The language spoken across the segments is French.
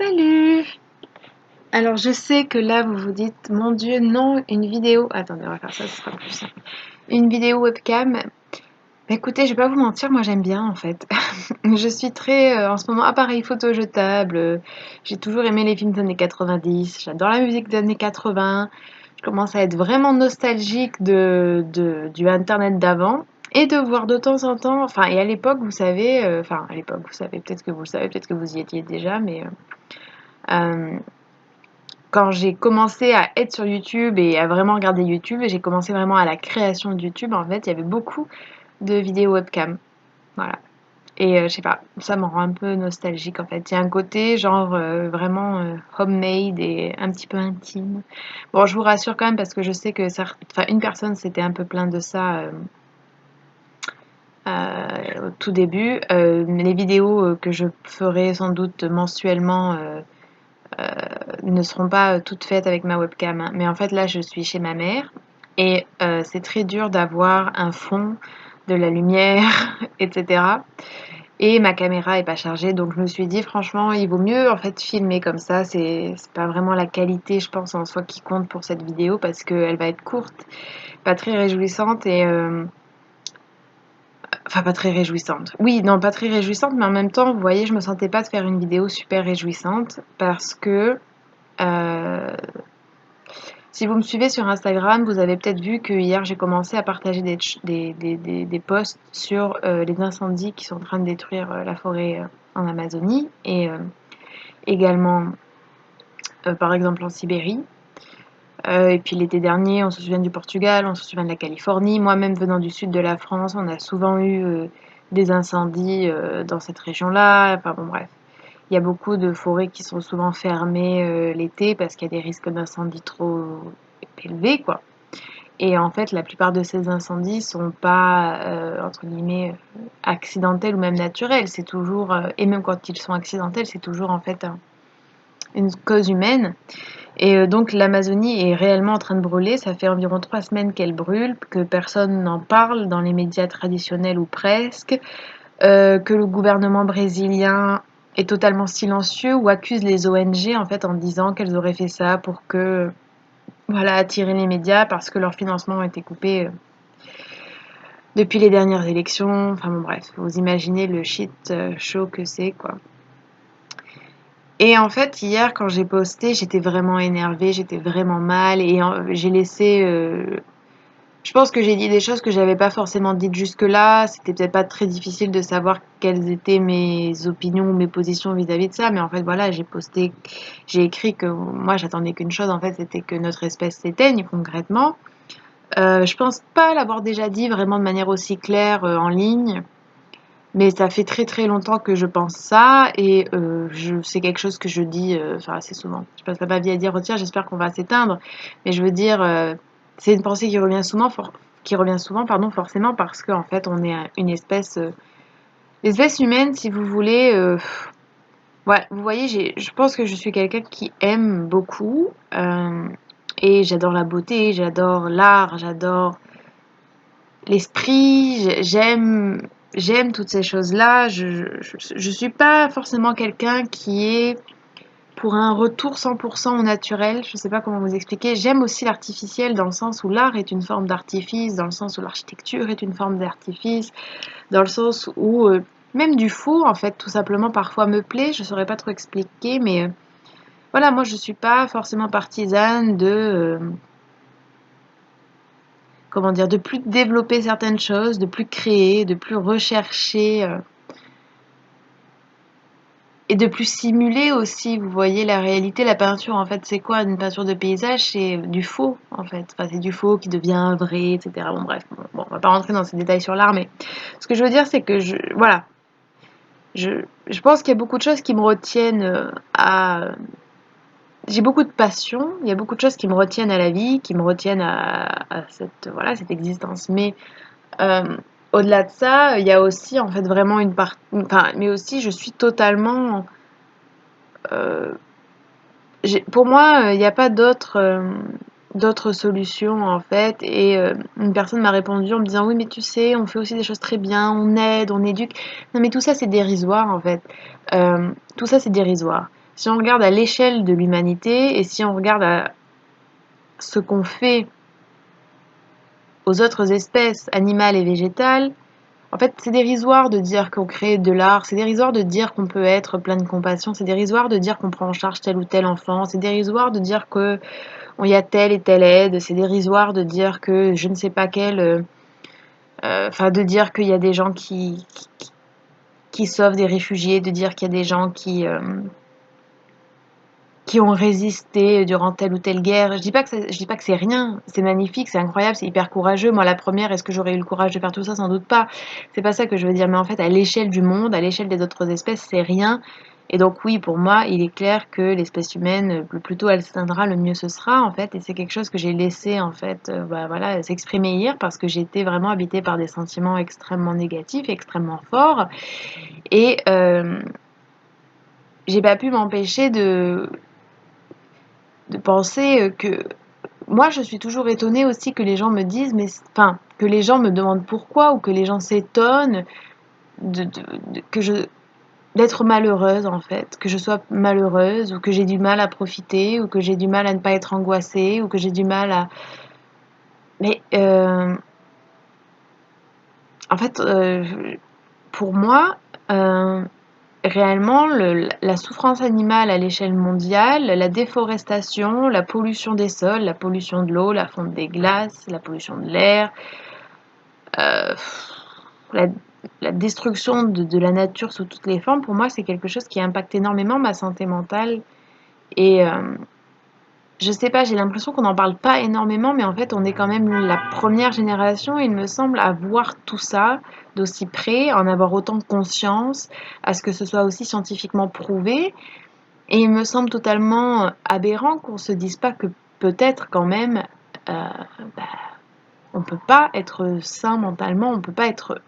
Salut! Alors je sais que là vous vous dites, mon Dieu, non, une vidéo. Attendez, on va faire ça, ce sera plus simple. Une vidéo webcam. Bah, écoutez, je vais pas vous mentir, moi j'aime bien en fait. Je suis très en ce moment appareil photo jetable. J'ai toujours aimé les films des années 90. J'adore la musique des années 80. Je commence à être vraiment nostalgique du Internet d'avant. Et de voir de temps en temps, enfin, et à l'époque, vous savez, enfin, à l'époque, vous savez, peut-être que vous le savez, peut-être que vous y étiez déjà, mais euh, quand j'ai commencé à être sur YouTube et à vraiment regarder YouTube, et j'ai commencé vraiment à la création de YouTube, en fait, il y avait beaucoup de vidéos webcam. Voilà. Et je sais pas, ça me rend un peu nostalgique en fait. Il y a un côté genre vraiment homemade et un petit peu intime. Bon, je vous rassure quand même parce que je sais que enfin, une personne s'était un peu plainte de ça au tout début. Les vidéos que je ferai sans doute mensuellement ne seront pas toutes faites avec ma webcam, hein. Mais en fait, là, je suis chez ma mère et c'est très dur d'avoir un fond, de la lumière, etc. Et ma caméra est pas chargée, donc je me suis dit, franchement, il vaut mieux en fait filmer comme ça. C'est pas vraiment la qualité, je pense, en soi qui compte pour cette vidéo parce qu'elle va être courte, pas très réjouissante et enfin, pas très réjouissante. Oui, non, pas très réjouissante, mais en même temps, vous voyez, je me sentais pas de faire une vidéo super réjouissante parce que euh, si vous me suivez sur Instagram, vous avez peut-être vu que hier j'ai commencé à partager des posts sur les incendies qui sont en train de détruire la forêt en Amazonie et également par exemple en Sibérie. Et puis l'été dernier, on se souvient du Portugal, on se souvient de la Californie. Moi-même venant du sud de la France, on a souvent eu des incendies dans cette région-là. Enfin bon bref, il y a beaucoup de forêts qui sont souvent fermées l'été parce qu'il y a des risques d'incendie trop élevés, quoi. Et en fait, la plupart de ces incendies sont pas, entre guillemets, accidentels ou même naturels. C'est toujours, et même quand ils sont accidentels, c'est toujours en fait une cause humaine. Et donc l'Amazonie est réellement en train de brûler. Ça fait environ 3 semaines qu'elle brûle, que personne n'en parle dans les médias traditionnels ou presque, que le gouvernement brésilien est totalement silencieux ou accuse les ONG en fait en disant qu'elles auraient fait ça pour que voilà attirer les médias parce que leur financement a été coupé depuis les dernières élections. Enfin bon bref, vous imaginez le shit show que c'est quoi. Et en fait, hier, quand j'ai posté, j'étais vraiment énervée, j'étais vraiment mal et j'ai laissé. Je pense que j'ai dit des choses que j'avais pas forcément dites jusque-là. C'était peut-être pas très difficile de savoir quelles étaient mes opinions ou mes positions vis-à-vis de ça, mais en fait, voilà, j'ai écrit que moi, j'attendais qu'une chose, en fait, c'était que notre espèce s'éteigne concrètement. Je pense pas l'avoir déjà dit vraiment de manière aussi claire en ligne. Mais ça fait très très longtemps que je pense ça et c'est quelque chose que je dis enfin assez souvent. Je passerai ma vie à dire: «Oh tiens, j'espère qu'on va s'éteindre», mais je veux dire, c'est une pensée qui revient souvent, pardon, forcément parce qu'en fait on est une espèce, l'espèce humaine si vous voulez, ouais, vous voyez, je pense que je suis quelqu'un qui aime beaucoup, et j'adore la beauté, j'adore l'art, j'adore l'esprit, j'aime toutes ces choses-là. Je suis pas forcément quelqu'un qui est pour un retour 100% au naturel. Je sais pas comment vous expliquer. J'aime aussi l'artificiel dans le sens où l'art est une forme d'artifice, dans le sens où l'architecture est une forme d'artifice, dans le sens où même du faux, en fait, tout simplement, parfois me plaît. Je saurais pas trop expliquer, mais voilà, moi je suis pas forcément partisane de comment dire, de plus développer certaines choses, de plus créer, de plus rechercher et de plus simuler aussi. Vous voyez la réalité, la peinture en fait, c'est quoi une peinture de paysage? C'est du faux en fait. Enfin, c'est du faux qui devient vrai, etc. Bon bref, bon, on va pas rentrer dans ces détails sur l'art, mais ce que je veux dire, c'est que voilà, je pense qu'il y a beaucoup de choses qui me retiennent à j'ai beaucoup de passion, il y a beaucoup de choses qui me retiennent à la vie, qui me retiennent à cette, voilà, cette existence. Mais euh, au-delà de ça, il y a aussi en fait vraiment une part, enfin, mais aussi je suis totalement, euh, pour moi, il n'y a pas d'autre solution en fait. Et une personne m'a répondu en me disant oui, mais tu sais, on fait aussi des choses très bien, on aide, on éduque. Non, mais tout ça c'est dérisoire en fait. Tout ça c'est dérisoire. si on regarde à l'échelle de l'humanité et si on regarde à ce qu'on fait aux autres espèces animales et végétales, en fait, c'est dérisoire de dire qu'on crée de l'art, c'est dérisoire de dire qu'on peut être plein de compassion, c'est dérisoire de dire qu'on prend en charge tel ou tel enfant, c'est dérisoire de dire qu'il y a telle et telle aide, c'est dérisoire de dire que je ne sais pas quelle... Enfin, de dire qu'il y a des gens qui sauvent des réfugiés, de dire qu'il y a des gens qui ont résisté durant telle ou telle guerre. Je dis pas que c'est rien, c'est magnifique, c'est incroyable, c'est hyper courageux. Moi, la première, est-ce que j'aurais eu le courage de faire tout ça? Sans doute pas. C'est pas ça que je veux dire, mais en fait, à l'échelle du monde, à l'échelle des autres espèces, c'est rien. Et donc oui, pour moi, il est clair que l'espèce humaine, le plus tôt elle s'éteindra, le mieux ce sera en fait. Et c'est quelque chose que j'ai laissé en fait, voilà, s'exprimer hier parce que j'étais vraiment habitée par des sentiments extrêmement négatifs, extrêmement forts. Et j'ai pas pu m'empêcher de penser que moi je suis toujours étonnée aussi que les gens me disent mais enfin que les gens me demandent pourquoi ou que les gens s'étonnent que je d'être malheureuse en fait, que je sois malheureuse ou que j'ai du mal à profiter ou que j'ai du mal à ne pas être angoissée ou que j'ai du mal à mais en fait pour moi réellement, la souffrance animale à l'échelle mondiale, la déforestation, la pollution des sols, la pollution de l'eau, la fonte des glaces, la pollution de l'air, euh, la, la destruction de la nature sous toutes les formes, pour moi, c'est quelque chose qui impacte énormément ma santé mentale. Et je sais pas, j'ai l'impression qu'on n'en parle pas énormément, mais en fait, on est quand même la première génération, il me semble, à voir tout ça d'aussi près, en avoir autant de conscience, à ce que ce soit aussi scientifiquement prouvé. Et il me semble totalement aberrant qu'on se dise pas que peut-être quand même, euh, bah, on peut pas être sain mentalement, on peut pas être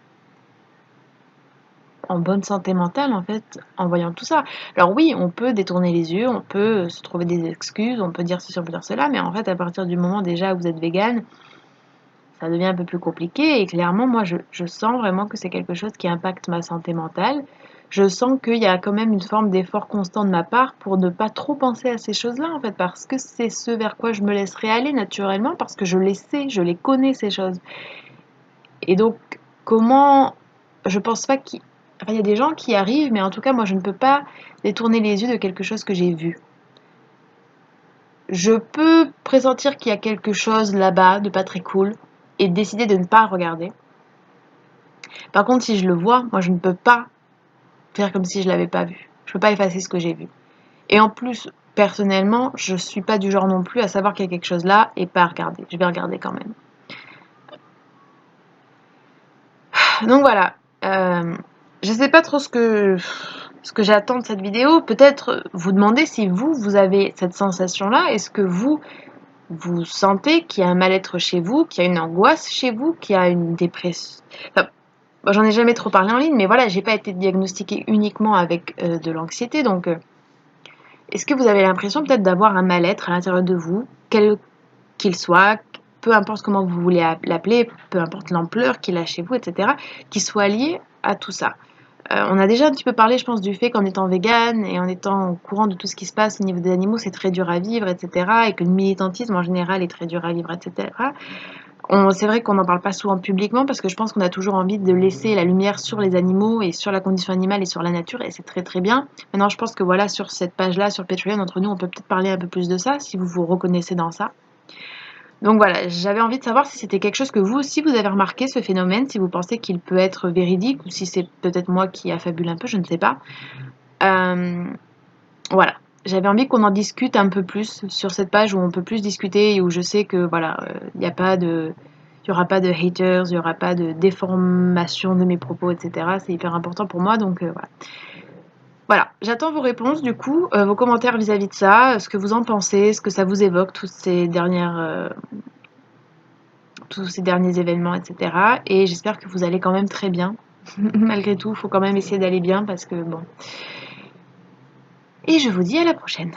en bonne santé mentale en fait en voyant tout ça. Alors oui, on peut détourner les yeux, on peut se trouver des excuses, on peut dire ceci, on peut dire cela, mais en fait à partir du moment déjà où vous êtes végane, ça devient un peu plus compliqué et clairement moi je sens vraiment que c'est quelque chose qui impacte ma santé mentale. Je sens qu'il y a quand même une forme d'effort constant de ma part pour ne pas trop penser à ces choses-là en fait parce que c'est ce vers quoi je me laisserai aller naturellement parce que je les sais, je les connais ces choses. Et donc comment je pense pas qu'il enfin, il y a des gens qui arrivent mais en tout cas moi je ne peux pas détourner les yeux de quelque chose que j'ai vu. Je peux pressentir qu'il y a quelque chose là-bas de pas très cool et décider de ne pas regarder. Par contre, si je le vois, moi je ne peux pas faire comme si je l'avais pas vu. Je peux pas effacer ce que j'ai vu. Et en plus, personnellement, je suis pas du genre non plus à savoir qu'il y a quelque chose là et pas à regarder. Je vais regarder quand même. Donc voilà. Je sais pas trop ce que j'attends de cette vidéo. Peut-être vous demander si vous avez cette sensation-là. Est-ce que vous sentez qu'il y a un mal-être chez vous, qu'il y a une angoisse chez vous, qu'il y a une dépression. Enfin, moi, j'en ai jamais trop parlé en ligne, mais voilà, j'ai pas été diagnostiquée uniquement avec de l'anxiété, donc est-ce que vous avez l'impression peut-être d'avoir un mal-être à l'intérieur de vous, quel qu'il soit, peu importe comment vous voulez l'appeler, peu importe l'ampleur qu'il a chez vous, etc., qui soit lié à tout ça. On a déjà un petit peu parlé, je pense, du fait qu'en étant végane et en étant au courant de tout ce qui se passe au niveau des animaux, c'est très dur à vivre, etc., et que le militantisme en général est très dur à vivre, etc. C'est vrai qu'on n'en parle pas souvent publiquement parce que je pense qu'on a toujours envie de laisser la lumière sur les animaux et sur la condition animale et sur la nature et c'est très très bien. Maintenant, je pense que voilà, sur cette page-là, sur Patreon, entre nous, on peut peut-être parler un peu plus de ça si vous vous reconnaissez dans ça. Donc voilà, j'avais envie de savoir si c'était quelque chose que vous aussi vous avez remarqué ce phénomène, si vous pensez qu'il peut être véridique ou si c'est peut-être moi qui affabule un peu, je ne sais pas. Voilà, j'avais envie qu'on en discute un peu plus sur cette page où on peut plus discuter et où je sais que voilà, il n'y a pas de, il y aura pas de haters, il n'y aura pas de déformation de mes propos, etc. C'est hyper important pour moi, donc voilà. Voilà, j'attends vos réponses du coup, vos commentaires vis-à-vis de ça, ce que vous en pensez, ce que ça vous évoque, tous ces derniers événements, etc. Et j'espère que vous allez quand même très bien. Malgré tout, il faut quand même essayer d'aller bien parce que bon. Et je vous dis à la prochaine.